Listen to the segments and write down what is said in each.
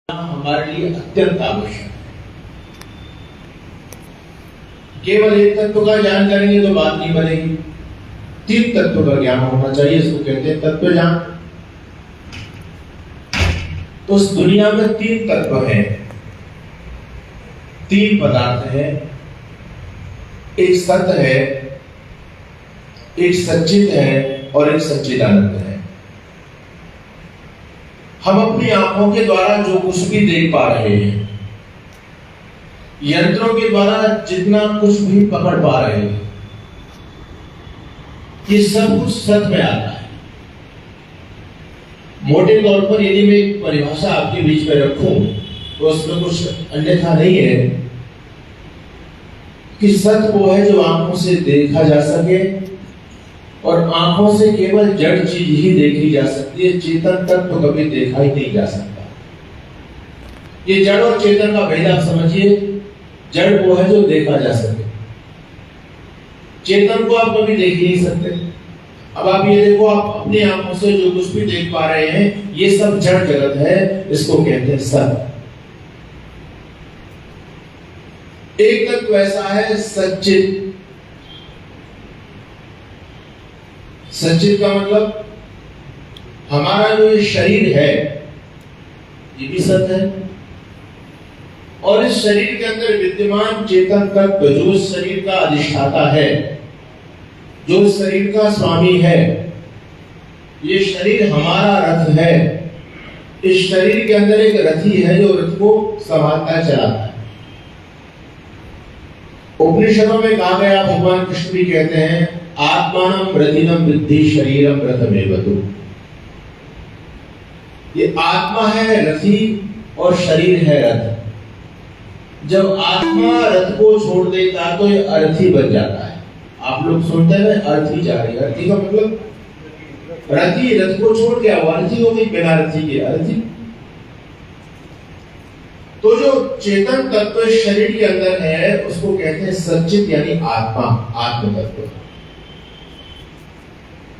हमारे लिए अत्यंत आवश्यक है। केवल एक तत्व का ज्ञान करेंगे तो बात नहीं बनेगी, तीन तत्व का ज्ञान होना चाहिए, इसको कहते हैं तत्व ज्ञान। तो इस दुनिया में तीन तत्व हैं, तीन पदार्थ हैं, एक सत्य है, एक सच्चित है और एक सच्चिदानंद है। हम अपनी आंखों के द्वारा जो कुछ भी देख पा रहे हैं, यंत्रों के द्वारा जितना कुछ भी पकड़ पा रहे हैं, ये सब कुछ सत्य में आता है। मोटे तौर पर यदि मैं एक परिभाषा आपके बीच में रखूं तो उसमें कुछ अन्यथा नहीं है कि सत्य वो है जो आंखों से देखा जा सके और आंखों से केवल जड़ चीज ही देखी जा सकती है, चेतन तत्व तो कभी देखा ही नहीं जा सकता। ये जड़ और चेतन का भेद आप समझिए। जड़ वो है जो देखा जा सके, चेतन को आप कभी देख ही नहीं सकते। अब आप ये देखो, आप अपनी आंखों से जो कुछ भी देख पा रहे हैं ये सब जड़ जगत है, इसको कहते हैं सत्य। एक तत्व ऐसा है सच्चित। सच्चित का मतलब हमारा जो ये शरीर है ये भी सत्य है, और इस शरीर के अंदर विद्यमान चेतन तत्व जो इस शरीर का अधिष्ठाता है, जो इस शरीर का स्वामी है, ये शरीर हमारा रथ है। इस शरीर के अंदर एक रथी है जो रथ को संभालता चलाता है। उपनिषदों में कहा गया, भगवान कृष्ण भी कहते हैं, आत्मानम रथिनम विद्धि शरीरम रथमेवतु। ये आत्मा है रथी और शरीर है रथ। जब आत्मा रथ को छोड़ देता है तो ये अर्थी बन जाता है। आप लोग सुनते हैं अर्थी जा रही है, अर्थी का मतलब रथी रथ को छोड़ गया, वो अर्थी हो गई, बिना रथी के अर्थी। तो जो चेतन तत्व शरीर के अंदर है उसको कहते हैं सच्चित, यानी आत्मा, आत्म तत्व।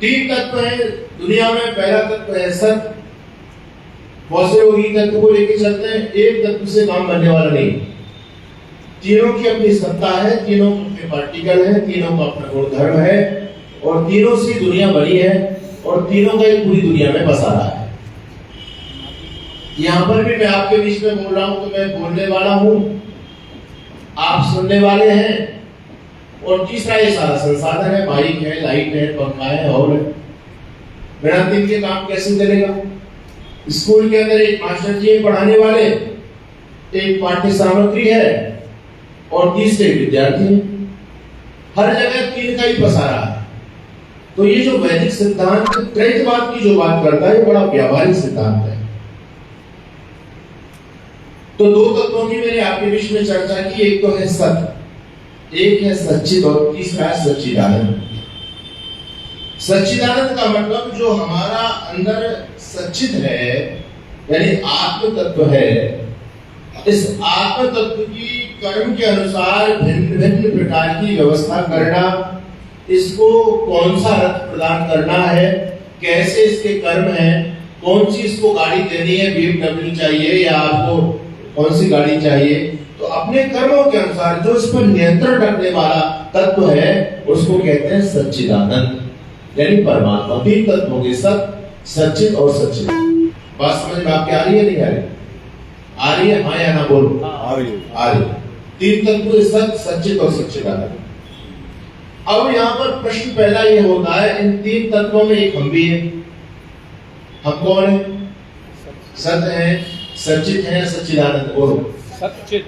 तीन तत्व है दुनिया में। पहला तत्व है सत्य। बहुत से लोग एक तत्व को लेकर चलते हैं, एक तत्व से काम बनने वाला नहीं। तीनों की अपनी सत्ता है, तीनों अपने पार्टिकल है, तीनों का अपना गुणधर्म है, और तीनों से दुनिया बनी है, और तीनों का पूरी दुनिया में बसा रहा है। यहां पर भी मैं आपके बीच में बोल रहा हूं तो मैं बोलने वाला हूं, आप सुनने वाले हैं, और तीसरा ये सारा संसाधन है, माइक है, लाइट है, पंखा है, और बिना दिन के काम कैसे चलेगा। स्कूल के अंदर एक मास्टर जी पढ़ाने वाले, एक पाठ्य सामग्री है और तीसरे विद्यार्थी हैं। हर जगह तीन का ही पसारा है। तो ये जो वैदिक सिद्धांत त्रैतवाद की जो बात करता है, ये बड़ा व्यावहारिक सिद्धांत है। तो दो तत्वों की मैंने आपके बीच में चर्चा की, एक तो है सत्य, एक है सच्चित, और तीसरा है सच्चिदानंद। सच्चिदानंद का मतलब जो हमारा अंदर सच्चित है, यानी आत्म तत्व है। इस आत्म तत्व की कर्म के अनुसार भिन्न भिन्न प्रकार की व्यवस्था करना, इसको कौन सा रथ प्रदान करना है, कैसे इसके कर्म है, कौन सी इसको गाड़ी देनी है, BMW चाहिए या आपको कौन सी गाड़ी चाहिए, तो अपने कर्मों के अनुसार जो इस पर नियंत्रण रखने वाला तत्व है उसको कहते हैं सच्चिदानंद, यानी परमात्मा। तीन तत्व होंगे, सत्य, सच्चित और सच्चिद। बात समझ में आपके आ रही है, नहीं आ रही? आ रही है, हाँ या ना बोलो? आ रही है। तीन तत्व, सत्य, सच्चित और सच्चिदानंद। अब यहाँ पर प्रश्न पहला ये होता है, इन तीन तत्वों में एक हम भी है। हम कौन है? सत्य है, सच्चित है, सच्चिदानंद। बोलो सच्चित।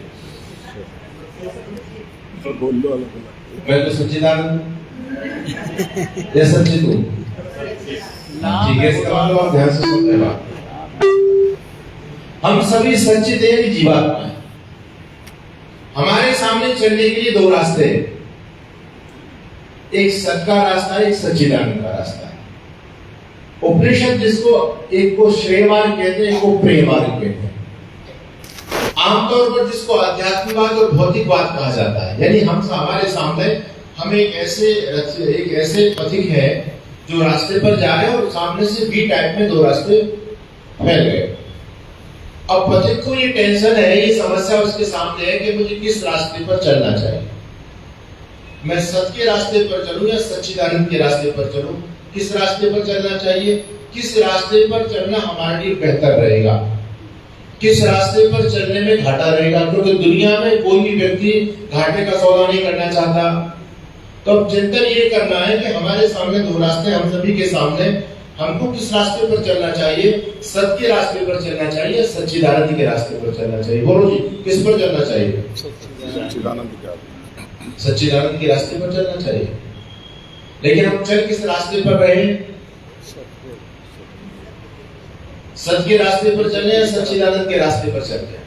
मैं तो सच्चिदानंद या सच्चित हूँ, ठीक है? इसका मतलब आप ध्यान से सुन रहे बात। हम सभी सच्चित हैं, जीवात्मा है। हमारे सामने चलने के लिए दो रास्ते हैं, एक सत्य का रास्ता है, एक सच्चिदानंद का रास्ता है। उपनिषद जिसको एक को श्रेय मार्ग कहते हैं, एक को प्रेय मार्ग कहते हैं। आमतौर पर जिसको आध्यात्मिकवाद और भौतिकवाद कहा जाता है, यानी हमारे सामने हम एक ऐसे पथिक है जो रास्ते पर जा रहे हैं और सामने से बी टाइप में दो रास्ते फैल गए। अब पथिक को ये टेंशन है, ये समस्या उसके सामने है कि मुझे किस रास्ते पर चलना चाहिए। मैं सत्य के रास्ते पर चलूं या सच्चिदानंद के रास्ते पर चलूं? किस रास्ते पर चलना चाहिए? किस रास्ते पर चलना हमारे लिए बेहतर रहेगा? किस रास्ते पर चलने में घाटा रहेगा? क्योंकि दुनिया में कोई भी व्यक्ति घाटे का सौदा नहीं करना चाहता। तो अब चिंतन ये करना है कि हमारे सामने दो रास्ते, हम सभी के सामने, हमको किस रास्ते पर चलना चाहिए? सत्य के रास्ते पर चलना चाहिए, सच्चिदानंद के रास्ते पर चलना चाहिए? बोलो जी, किस पर चलना चाहिए? सच्चिदानंद के रास्ते पर चलना चाहिए। लेकिन हम चल किस रास्ते पर रहे? सत्य के रास्ते पर चले या सच्चिदानंद के रास्ते पर चलते?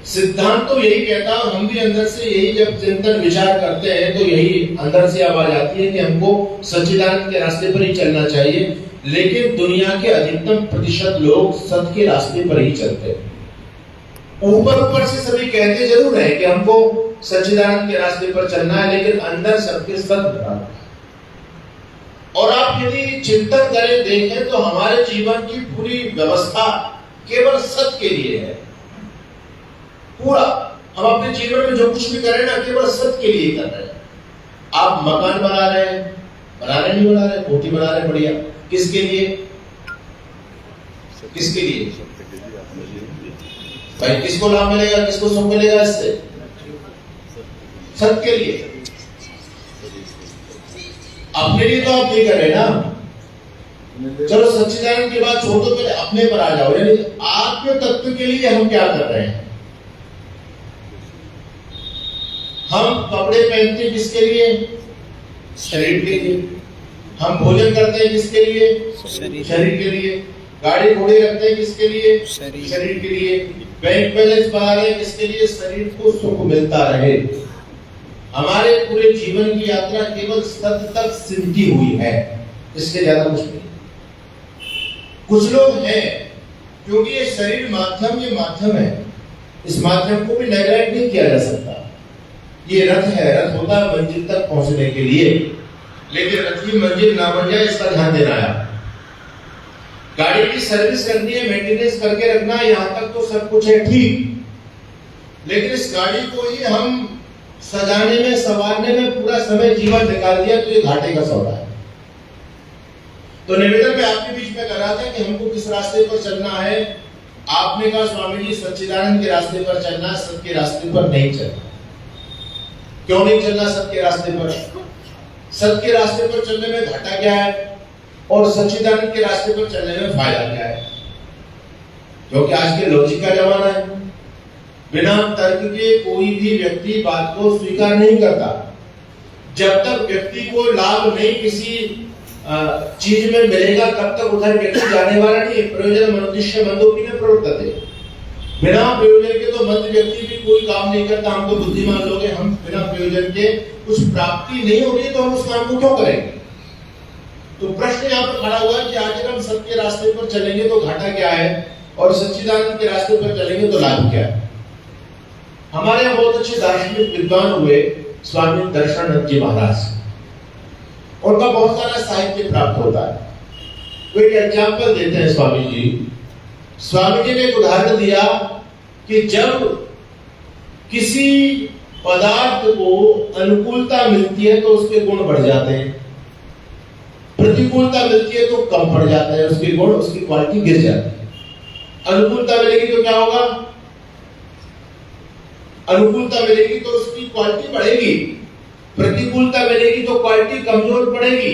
सिद्धांत तो यही कहता है, हम भी अंदर से यही जब चिंतन विचार करते हैं तो यही अंदर से आवाज आती है कि हमको सच्चिदानंद के रास्ते पर ही चलना चाहिए। लेकिन दुनिया के अधिकतम प्रतिशत लोग सत्य के रास्ते पर ही चलते हैं। ऊपर ऊपर से सभी कहते जरूर है कि हमको सच्चिदानंद के रास्ते पर चलना है, लेकिन अंदर सबके सत्य भरा है। और आप यदि चिंतन करें, देखें, तो हमारे जीवन की पूरी व्यवस्था केवल सत्य के लिए है। पूरा हम अपने जीवन में जो कुछ भी करें ना, केवल सत्य के लिए कर रहे हैं। आप मकान बना रहे हैं, नहीं बना रहे, कोठी बना रहे, बढ़िया। किसके लिए? किसके लिए भाई? किसको लाभ मिलेगा, किसको सुख मिलेगा इससे? सत्य के लिए। अपने लिए तो आप नहीं कर रहे ना। चलो सच्चिदानंद की बात छोड़ दो, पहले अपने पर आ जाओ। यानी आत्म तत्व के लिए हम क्या कर रहे हैं? हम कपड़े पहनते हैं किसके लिए? शरीर के लिए। हम भोजन करते हैं किसके लिए? शरीर के लिए। गाड़ी घोड़े रखते हैं किसके लिए? शरीर के लिए। बैंक बैलेंस बढ़ा रहे हैं किसके लिए? शरीर को सुख मिलता रहे। हमारे पूरे जीवन की यात्रा केवल सत्य तक सिमटी हुई है, इससे ज्यादा कुछ नहीं। कुछ लोग हैं, क्योंकि ये शरीर माध्यम, ये माध्यम है, इस माध्यम को भी नेगलेक्ट नहीं किया जा सकता। ये रथ है, रथ होता है मंजिल तक पहुंचने के लिए, लेकिन रथ की मंजिल ना बन जाए इसका ध्यान देना है। गाड़ी की सर्विस करनी है, मेंटेनेंस करके रखना है, यहां तक तो सब कुछ है ठीक, लेकिन इस गाड़ी को ही हम सजाने में, संवारने में पूरा समय जीवन निकाल दिया तो ये घाटे का सौदा है। तो निवेदन में आपके बीच में कर रहा था कि हमको किस रास्ते पर चलना है। आपने कहा स्वामी जी सच्चिदानंद के रास्ते पर चलना, सत्य के रास्ते पर नहीं चलना। क्यों नहीं चलना सत्य के रास्ते पर? सत्य के रास्ते पर चलने में घाटा क्या है और सच्चिदानंद के रास्ते पर चलने में फायदा क्या है? क्योंकि आज के लॉजिक का जमाना है। बिना तर्क के कोई भी व्यक्ति बात को स्वीकार नहीं करता। जब तक व्यक्ति को लाभ नहीं किसी चीज में मिलेगा, तब तक उधर व्यक्ति जाने वाला नहीं। प्रयोजन मनुष्य मंदोपी में प्रवर्तते। बिना प्रयोजन के तो मंद व्यक्ति भी कोई काम नहीं करता। हम तो बुद्धिमान लोग हैं, हम बिना प्रयोजन के कुछ प्राप्ति नहीं होगी तो हम उस काम को क्यों करेंगे? तो प्रश्न यहाँ पर खड़ा हुआ है कि आखिर हम सत्य के रास्ते पर चलेंगे तो घाटा क्या है और सच्चिदानंद के रास्ते पर चलेंगे तो लाभ क्या है? हमारे यहाँ बहुत अच्छे दार्शनिक विद्वान हुए स्वामी दर्शनानंद जी महाराज। उनका बहुत सारा साहित्य प्राप्त होता है। तो एक एग्जाम्पल देते हैं स्वामी जी। स्वामी जी ने एक उदाहरण दिया कि जब किसी पदार्थ को अनुकूलता मिलती है तो उसके गुण बढ़ जाते हैं, प्रतिकूलता मिलती है तो कम पड़ जाते हैं, उसके गुण, उसकी क्वालिटी गिर जाती है। अनुकूलता मिलेगी तो क्या होगा? अनुकूलता मिलेगी तो उसकी क्वालिटी बढ़ेगी, प्रतिकूलता मिलेगी तो क्वालिटी कमजोर पड़ेगी।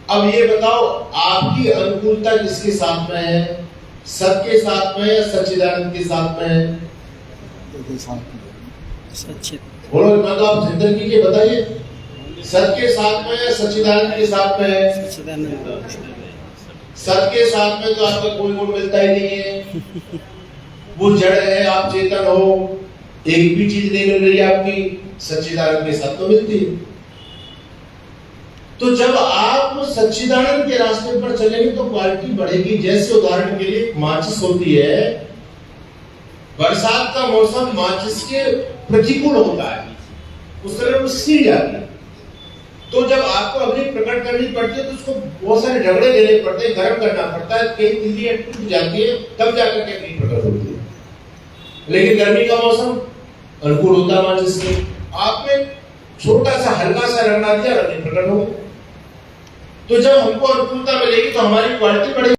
अब ये बताओ आपकी अनुकूलता किसके साथ में है? सत्य के साथ में या सच्चिदानंद के साथ में है? बोलो, मतलब आप चिंतन कीजिए, बताइए सत्य के साथ में या सच्चिदानंद के साथ में है? सत्य के साथ में तो आपका कोई गुण मिलता ही नहीं है। वो जड़ है, आप चेतन हो, एक भी चीज नहीं मिल रही है आपकी। सच्चिदानंद के साथ तो मिलती है। तो जब आप सच्चिदानंद के रास्ते पर चलेंगे तो क्वालिटी बढ़ेगी। जैसे उदाहरण के लिए माचिस होती है, बरसात का मौसम माचिस के प्रतिकूल होता है, उस तरह वो सीज जाती है। तो जब आपको अग्नि प्रकट करनी पड़ती है तो उसको बहुत सारे झगड़े देने पड़ते हैं, गर्म करना पड़ता है, कई तिल्ली टूट जाती है, तब जाकर के अग्नि प्रकट होती है। लेकिन गर्मी का मौसम अनुकूल होता है, मान जिसके आपने छोटा सा हल्का सा रंग दिया, अग्नि प्रकट हो गई। तो जब हमको अनुकूलता मिलेगी तो हमारी क्वालिटी बढ़ेगी।